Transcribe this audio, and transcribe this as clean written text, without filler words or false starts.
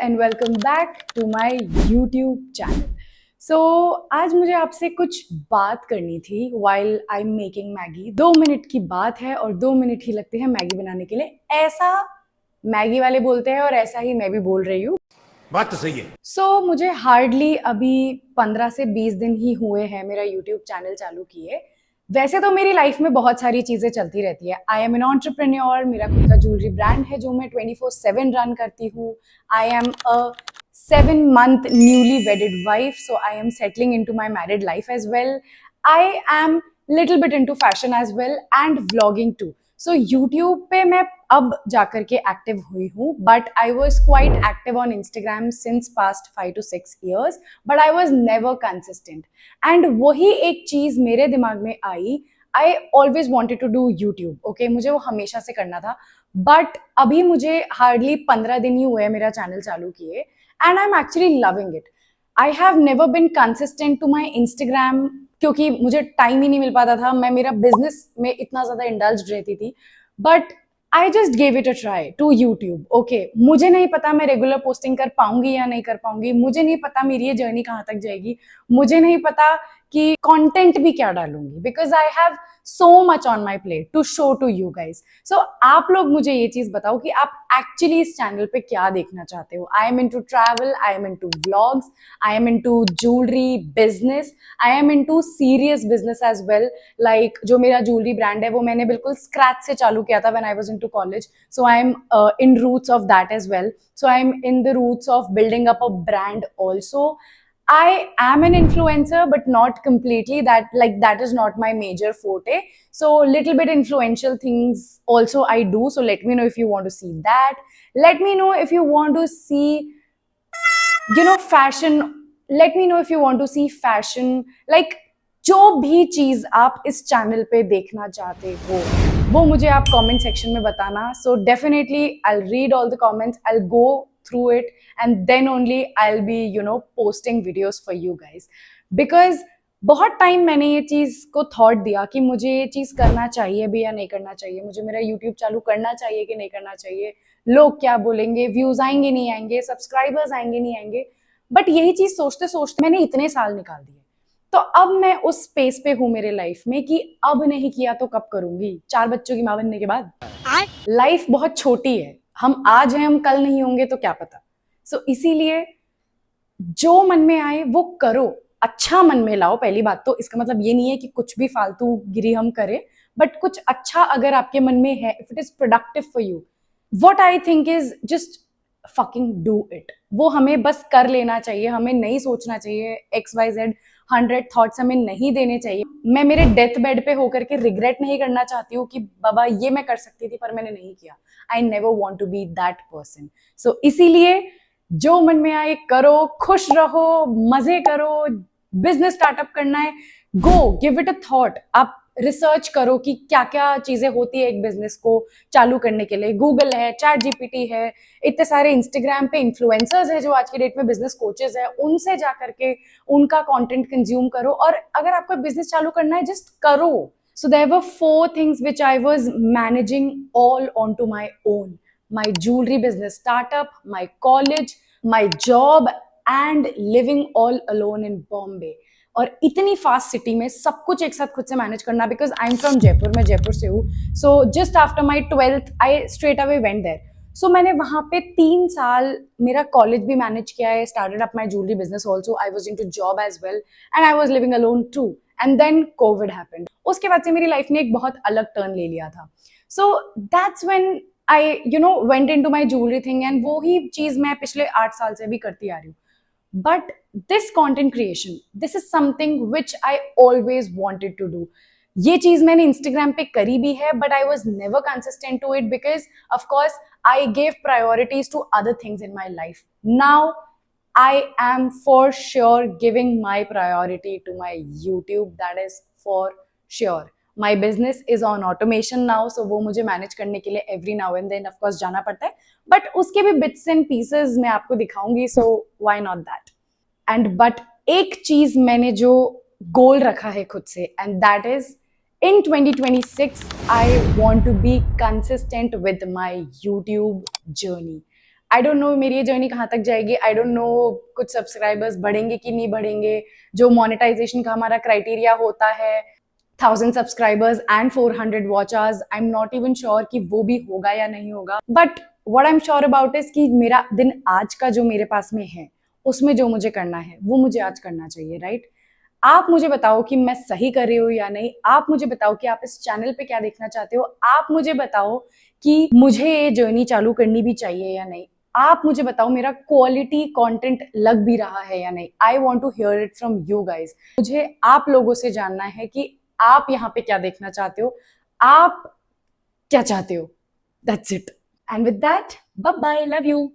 and welcome back to my YouTube channel. So आज मुझे आपसे कुछ बात करनी थी while I'm making Maggi. 2 minute की बात है और 2 मिनट ही लगते हैं मैगी बनाने के लिए. ऐसा मैगी वाले बोलते हैं और ऐसा ही मैं भी बोल रही हूँ. बात तो सही है। So मुझे हार्डली अभी 15 से 20 दिन ही हुए हैं मेरा यूट्यूब चैनल चालू किए. वैसे तो मेरी लाइफ में बहुत सारी चीज़ें चलती रहती है. आई एम एन एंटरप्रेन्योर, मेरा खुद का ज्वेलरी ब्रांड है जो मैं 24/7 रन करती हूँ. I am a 7 month newly wedded wife, so I am settling into my married life as well. I am little bit into fashion as well and vlogging too. So YouTube पे मैं अब जाकर के active हुई हूँ, but I was quite active on Instagram since past 5 to 6 years, but I was never consistent. And वही एक चीज़ मेरे दिमाग में आई, I always wanted to do YouTube, okay? मुझे वो हमेशा से करना था, but अभी मुझे हार्डली 15 दिन ही हुए मेरा चैनल चालू किए, and I'm actually loving it. I have never been consistent to my Instagram क्योंकि मुझे टाइम ही नहीं मिल पाता था. मैं मेरा बिजनेस में इतना ज़्यादा इंडल्ज रहती थी. But I just gave it a try to YouTube. Okay, मुझे नहीं पता मैं रेगुलर पोस्टिंग कर पाऊंगी या नहीं कर पाऊंगी. मुझे नहीं पता मेरी ये जर्नी कहाँ तक जाएगी. मुझे नहीं पता कि कंटेंट भी क्या डालूंगी, because I have so much on my plate to show to you guys. सो आप लोग मुझे ये चीज बताओ कि आप एक्चुअली इस चैनल पे क्या देखना चाहते हो. I am into travel, I am into vlogs, I am into jewellery business, I am into serious business as well. Like जो मेरा ज्वेलरी ब्रांड है वो मैंने बिल्कुल स्क्रैच से चालू किया था when I was into college. So I am in roots of that as well. So I'm in the roots of building up a brand also. I am an influencer, but not completely. That is not my major forte. So little bit influential things also I do. So let me know if you want to see that. Let me know if you want to see, fashion. Let me know if you want to see fashion. Like जो भी चीज आप इस channel पे देखना चाहते हो वो मुझे आप कमेंट सेक्शन में बताना. So definitely I will read all the comments, I will go through it and then only I will be posting videos for you guys. Because बहुत टाइम मैंने ये चीज़ को थॉट दिया कि मुझे ये चीज़ करना चाहिए भी या नहीं करना चाहिए. मुझे मेरा यूट्यूब चालू करना चाहिए कि नहीं करना चाहिए. लोग क्या बोलेंगे, व्यूज आएंगे नहीं आएंगे, सब्सक्राइबर्स आएंगे नहीं आएंगे. बट यही चीज़ सोचते सोचते मैंने इतने साल निकाल दिए. तो अब मैं उस स्पेस पे हूँ मेरे लाइफ में कि अब नहीं किया तो कब करूंगी. 4 बच्चों की मां बनने के बाद लाइफ बहुत छोटी है. हम आज हैं, हम कल नहीं होंगे तो क्या पता. सो इसीलिए जो मन में आए वो करो. अच्छा मन में लाओ. पहली बात तो इसका मतलब ये नहीं है कि कुछ भी फालतू गिरी हम करें, बट कुछ अच्छा अगर आपके मन में है, if it is productive for you, what I think is just fucking do it. वो हमें बस कर लेना चाहिए. हमें नहीं सोचना चाहिए XYZ 100 थॉट्स हमें नहीं देने चाहिए. मैं मेरे डेथ बेड पे होकर के रिग्रेट नहीं करना चाहती हूँ कि बाबा ये मैं कर सकती थी पर मैंने नहीं किया. I never want to be that person. सो इसीलिए जो मन में आए करो, खुश रहो, मजे करो. बिजनेस स्टार्टअप करना है, गो गिव इट अ थॉट. आप रिसर्च करो कि क्या क्या चीजें होती है एक बिजनेस को चालू करने के लिए. गूगल है, ChatGPT है, इतने सारे इंस्टाग्राम पे इन्फ्लुएंसर्स है जो आज की डेट में बिजनेस कोचेस है. उनसे जा करके उनका कंटेंट कंज्यूम करो. और अगर आपको बिजनेस चालू करना है जस्ट करो. So there were 4 things which I was managing all onto my own. My jewelry business startup, my college, my job and living all alone in Bombay. और इतनी फास्ट सिटी में सब कुछ एक साथ खुद से मैनेज करना. Because I am from Jaipur, मैं जयपुर से हूँ. So just after my 12th I straight away went there. सो मैंने वहाँ पे 3 साल मेरा कॉलेज भी मैनेज किया है. Started up my jewellery business also. I was into job as well and I was living alone too. And then Covid happened. उसके बाद से मेरी लाइफ ने एक बहुत अलग टर्न ले लिया था. So that's when I went into my jewellery thing. And वो ही चीज मैं पिछले 8 साल से भी करती आ रही हूँ. But this content creation, this is something which I always wanted to do. ये चीज मैंने इंस्टाग्राम पे करी भी है, but I was never consistent to it because of course I gave priorities to other things in my life. Now I am for sure giving my priority to my YouTube. That is for sure. My business is on automation now, so वो मुझे manage करने के लिए every now and then of course जाना पड़ता है. But उसके भी bits and pieces मैं आपको दिखाऊंगी. So why not that? And but एक चीज मैंने जो गोल रखा है खुद से, and that is in 2026 I want to be consistent with my YouTube journey. I don't know मेरी ये जर्नी कहाँ तक जाएगी, आई डोंट नो कुछ सब्सक्राइबर्स बढ़ेंगे कि नहीं बढ़ेंगे। जो मोनेटाइजेशन का हमारा क्राइटेरिया होता है 1000 subscribers and 400 watch hours, I am not even sure कि वो भी होगा या नहीं होगा। But what I am sure about is कि मेरा दिन आज का जो मेरे पास में है उसमें जो मुझे करना है वो मुझे आज करना चाहिए, राइट? आप मुझे बताओ कि मैं सही कर रही हूँ या नहीं। आप मुझे बताओ कि आप इस चैनल पे क्या देखना चाहते हो। आप मुझे बताओ कि मुझे ये जर्नी चालू करनी भी चाहिए या नहीं। आप मुझे बताओ मेरा क्वालिटी कंटेंट लग भी रहा है या नहीं। I want to hear it from you guys. मुझे आप लोगों से जानना है कि आप यहाँ पे क्या देखना चाहते हो, आप क्या चाहते हो। That's it. And with that, bye bye, love you.